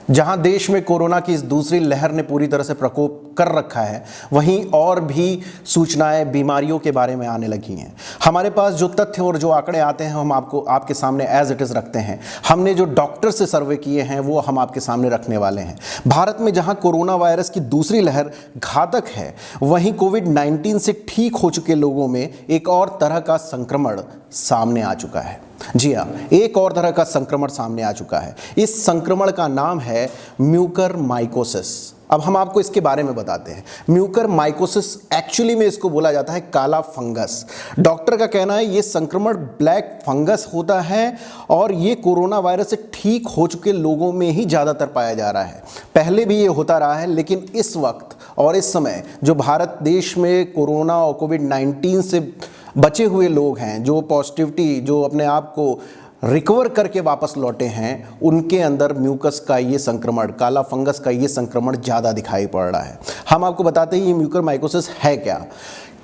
जहां देश में कोरोना की इस दूसरी लहर ने पूरी तरह से प्रकोप कर रखा है, वहीं और भी सूचनाएं बीमारियों के बारे में आने लगी हैं। हमारे पास जो तथ्य और जो आंकड़े आते हैं हम आपके सामने एज इट इज रखते हैं। हमने जो डॉक्टर से सर्वे किए हैं वो हम आपके सामने रखने वाले हैं। भारत में जहां कोरोना वायरस की दूसरी लहर घातक है, वहीं कोविड-19 से ठीक हो चुके लोगों में एक और तरह का संक्रमण सामने आ चुका है। जी हाँ, एक और तरह का संक्रमण सामने आ चुका है। इस संक्रमण का नाम है म्यूकरमाइकोसिस। अब हम आपको इसके बारे में बताते हैं। म्यूकरमाइकोसिस एक्चुअली में इसको बोला जाता है काला फंगस। डॉक्टर का कहना है ये संक्रमण ब्लैक फंगस होता है और ये कोरोना वायरस से ठीक हो चुके लोगों में ही ज़्यादातर पाया जा रहा है। पहले भी ये होता रहा है, लेकिन इस वक्त और इस समय जो भारत देश में कोरोना और कोविड-19 से बचे हुए लोग हैं, जो पॉजिटिविटी, जो अपने आप को रिकवर करके वापस लौटे हैं, उनके अंदर म्यूकस का ये संक्रमण, काला फंगस का ये संक्रमण ज़्यादा दिखाई पड़ रहा है। हम आपको बताते हैं ये म्यूकरमाइकोसिस है क्या।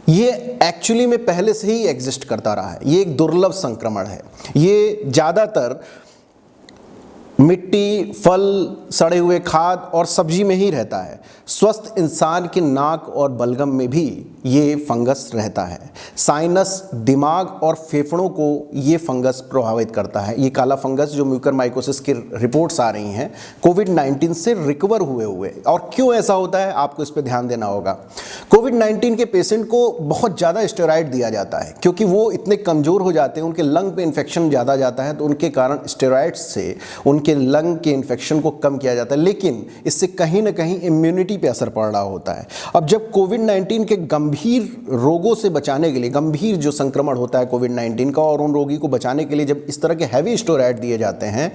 ये एक्चुअली में पहले से ही एग्जिस्ट करता रहा है। ये एक दुर्लभ संक्रमण है। ये ज़्यादातर मिट्टी, फल, सड़े हुए खाद और सब्जी में ही रहता है। स्वस्थ इंसान के नाक और बलगम में भी ये फंगस रहता है। साइनस, दिमाग और फेफड़ों को ये फंगस प्रभावित करता है। ये काला फंगस जो म्यूकरमाइकोसिस की रिपोर्ट्स आ रही हैं कोविड-19 से रिकवर हुए। और क्यों ऐसा होता है, आपको इस पर ध्यान देना होगा। कोविड-19 के पेशेंट को बहुत ज़्यादा स्टेरॉइड दिया जाता है क्योंकि वो इतने कमज़ोर हो जाते हैं, उनके लंग पे इन्फेक्शन ज़्यादा जाता है, तो उनके कारण स्टेरॉइड से उनके लंग के इन्फेक्शन को कम किया जाता है। लेकिन इससे कहीं ना कहीं इम्यूनिटी पे असर पड़ रहा होता है। अब जब कोविड-19 के गंभीर रोगों से बचाने के लिए, गंभीर जो संक्रमण होता है कोविड-19 का, और उन रोगी को बचाने के लिए जब इस तरह के हैवी स्टेरॉइड दिए जाते हैं,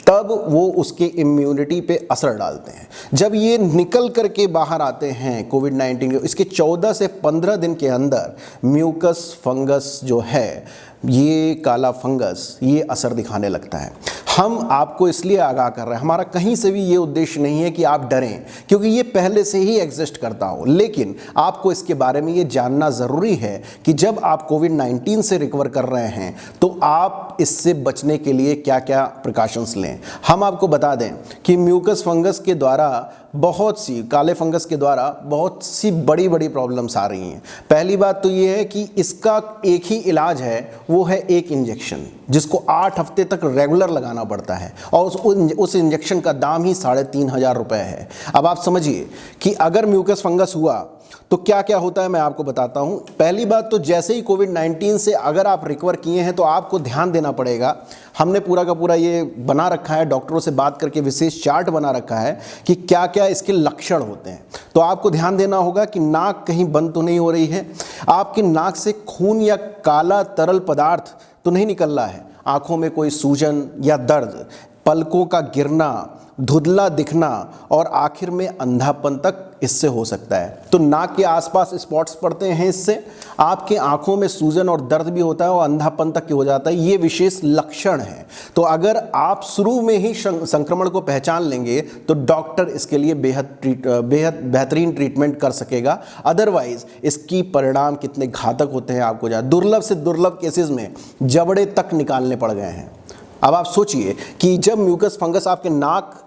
तब वो उसके इम्यूनिटी पे असर डालते हैं। जब ये निकल करके बाहर आते हैं कोविड-19 के, इसके 14 से 15 दिन के अंदर म्यूकस फंगस जो है, ये काला फंगस, ये असर दिखाने लगता है। हम आपको इसलिए आगाह कर रहे हैं, हमारा कहीं से भी ये उद्देश्य नहीं है कि आप डरें, क्योंकि ये पहले से ही एग्जिस्ट करता हो। लेकिन आपको इसके बारे में ये जानना ज़रूरी है कि जब आप कोविड-19 से रिकवर कर रहे हैं तो आप इससे बचने के लिए क्या क्या प्रिकॉशंस लें। हम आपको बता दें कि म्यूकस फंगस के द्वारा काले फंगस के द्वारा बहुत सी बड़ी बड़ी प्रॉब्लम्स आ रही हैं। पहली बात तो ये है कि इसका एक ही इलाज है, वो है एक इंजेक्शन, जिसको 8 हफ्ते तक रेगुलर लगाना पड़ता है और उस इंजेक्शन का दाम ही 3,500 रुपये है। अब आप समझिए कि अगर म्यूकस फंगस हुआ तो क्या क्या होता है, मैं आपको बताता हूं। पहली बात तो जैसे ही कोविड-19 से अगर आप रिकवर किए हैं तो आपको ध्यान देना पड़ेगा। हमने पूरा का पूरा ये बना रखा है, डॉक्टरों से बात करके विशेष चार्ट बना रखा है कि क्या क्या इसके लक्षण होते हैं। तो आपको ध्यान देना होगा कि नाक कहीं बंद तो नहीं हो रही है, आपकी नाक से खून या काला तरल पदार्थ तो नहीं निकल रहा है, आंखों में कोई सूजन या दर्द, पलकों का गिरना, धुंधला दिखना और आखिर में अंधापन तक इससे हो सकता है। तो नाक के आसपास स्पॉट्स पड़ते हैं, इससे आपके आंखों में सूजन और दर्द भी होता है और अंधापन तक हो जाता है। ये विशेष लक्षण है। तो अगर आप शुरू में ही संक्रमण को पहचान लेंगे तो डॉक्टर इसके लिए बेहद बेहतरीन ट्रीटमेंट कर सकेगा। अदरवाइज इसकी परिणाम कितने घातक होते हैं आपको जान। दुर्लभ से दुर्लभ केसेस में जबड़े तक निकालने पड़ गए हैं। अब आप सोचिए कि जब म्यूकस फंगस आपके नाक,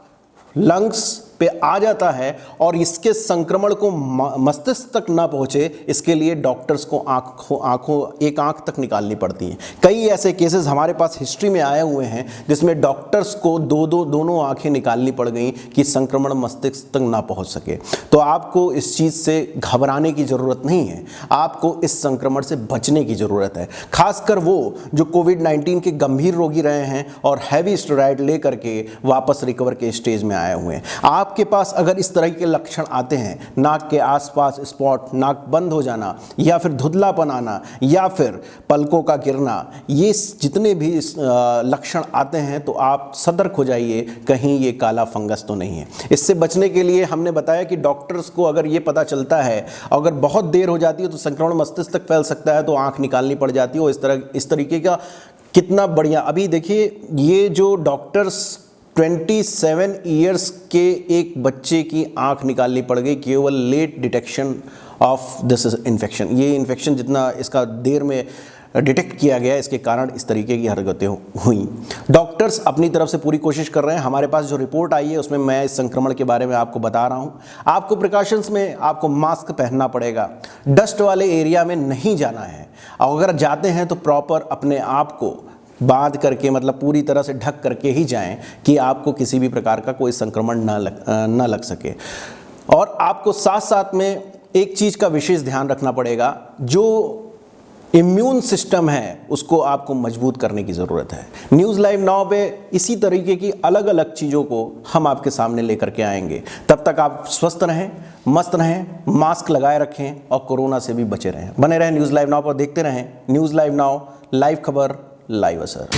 लंग्स पे आ जाता है और इसके संक्रमण को मस्तिष्क तक ना पहुंचे, इसके लिए डॉक्टर्स को एक आंख तक निकालनी पड़ती है। कई ऐसे केसेस हमारे पास हिस्ट्री में आए हुए हैं जिसमें डॉक्टर्स को दोनों आंखें निकालनी पड़ गई कि संक्रमण मस्तिष्क तक ना पहुंच सके। तो आपको इस चीज़ से घबराने की ज़रूरत नहीं है, आपको इस संक्रमण से बचने की ज़रूरत है। खासकर वो जो कोविड-19 के गंभीर रोगी रहे हैं और हैवी स्टेरॉइड लेकर के वापस रिकवर के स्टेज में आए हुए हैं। आपके पास अगर इस तरह के लक्षण आते हैं, नाक के आसपास स्पॉट, नाक बंद हो जाना या फिर धुंधलापन आना या फिर पलकों का गिरना, ये जितने भी लक्षण आते हैं तो आप सतर्क हो जाइए, कहीं ये काला फंगस तो नहीं है। इससे बचने के लिए हमने बताया कि डॉक्टर्स को अगर ये पता चलता है, अगर बहुत देर हो जाती है तो संक्रमण मस्तिष्क तक फैल सकता है, तो आंख निकालनी पड़ जाती है। और इस तरीके का कितना बढ़िया। अभी देखिए, ये जो डॉक्टर्स 27 ईयर्स के एक बच्चे की आंख निकालनी पड़ गई केवल late detection of this infection. ये इन्फेक्शन जितना इसका देर में डिटेक्ट किया गया, इसके कारण इस तरीके की हरकतें हुई। डॉक्टर डॉक्टर्स अपनी तरफ से पूरी कोशिश कर रहे हैं। हमारे पास जो रिपोर्ट आई है उसमें मैं इस संक्रमण के बारे में आपको बता रहा हूँ। आपको प्रिकॉशंस में आपको मास्क पहनना पड़ेगा, डस्ट वाले एरिया में नहीं जाना है, और अगर जाते हैं तो प्रॉपर अपने आप को बांध करके, मतलब पूरी तरह से ढक करके ही जाएं कि आपको किसी भी प्रकार का कोई संक्रमण ना लग सके। और आपको साथ साथ में एक चीज़ का विशेष ध्यान रखना पड़ेगा, जो इम्यून सिस्टम है उसको आपको मजबूत करने की ज़रूरत है। न्यूज़ लाइव नाउ पे इसी तरीके की अलग अलग चीज़ों को हम आपके सामने लेकर के आएंगे। तब तक आप स्वस्थ रहें, मस्त रहें, मास्क लगाए रखें और कोरोना से भी बचे रहें। बने रहें न्यूज़ लाइव नाउ पर, देखते रहें न्यूज़ लाइव नाउ, लाइव खबर, लाइव असर।